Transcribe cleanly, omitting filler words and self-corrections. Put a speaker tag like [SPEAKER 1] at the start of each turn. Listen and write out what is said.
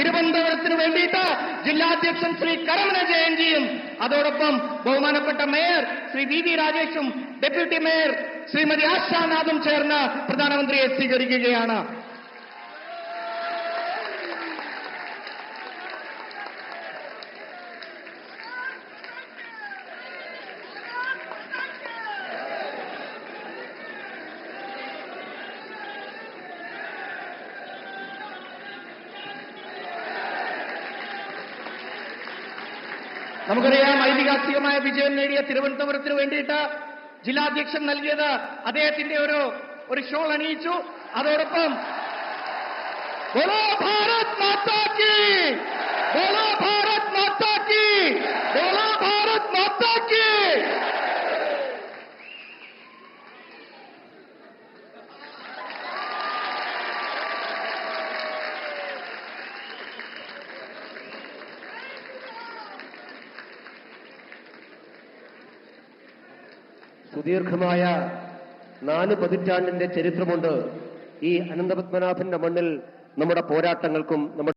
[SPEAKER 1] തിരുവനന്തപുരത്തിന് വേണ്ടിയിട്ട് ജില്ലാധ്യക്ഷൻ ശ്രീ കരമന ജയന്തിയും അതോടൊപ്പം ബഹുമാനപ്പെട്ട മേയർ ശ്രീ വി രാജേഷും ഡെപ്യൂട്ടി മേയർ ശ്രീമതി ആശാനാഥും ചേർന്ന് പ്രധാനമന്ത്രിയെ സ്വീകരിക്കുകയാണ്. നമുക്കറിയാം, ഐതിഹാസികമായ വിജയം നേടിയ തിരുവനന്തപുരത്തിന് വേണ്ടിയിട്ട് ജില്ലാധ്യക്ഷൻ നൽകിയത് അദ്ദേഹത്തിന്റെ ഒരു ഷോൾ അണിയിച്ചു. അതോടൊപ്പം ബോലോ ഭാരത് മാതാ കി, ബോലോ ഭാരത് മാതാ കി, ബോലോ ഭാരത് മാതാ കി.
[SPEAKER 2] സുദീർഘമായ 4 പതിറ്റാണ്ടിന്റെ ചരിത്രമുണ്ട് ഈ അനന്തപത്മനാഭന്റെ മണ്ണിൽ നമ്മുടെ പോരാട്ടങ്ങൾക്കും നമ്മുടെ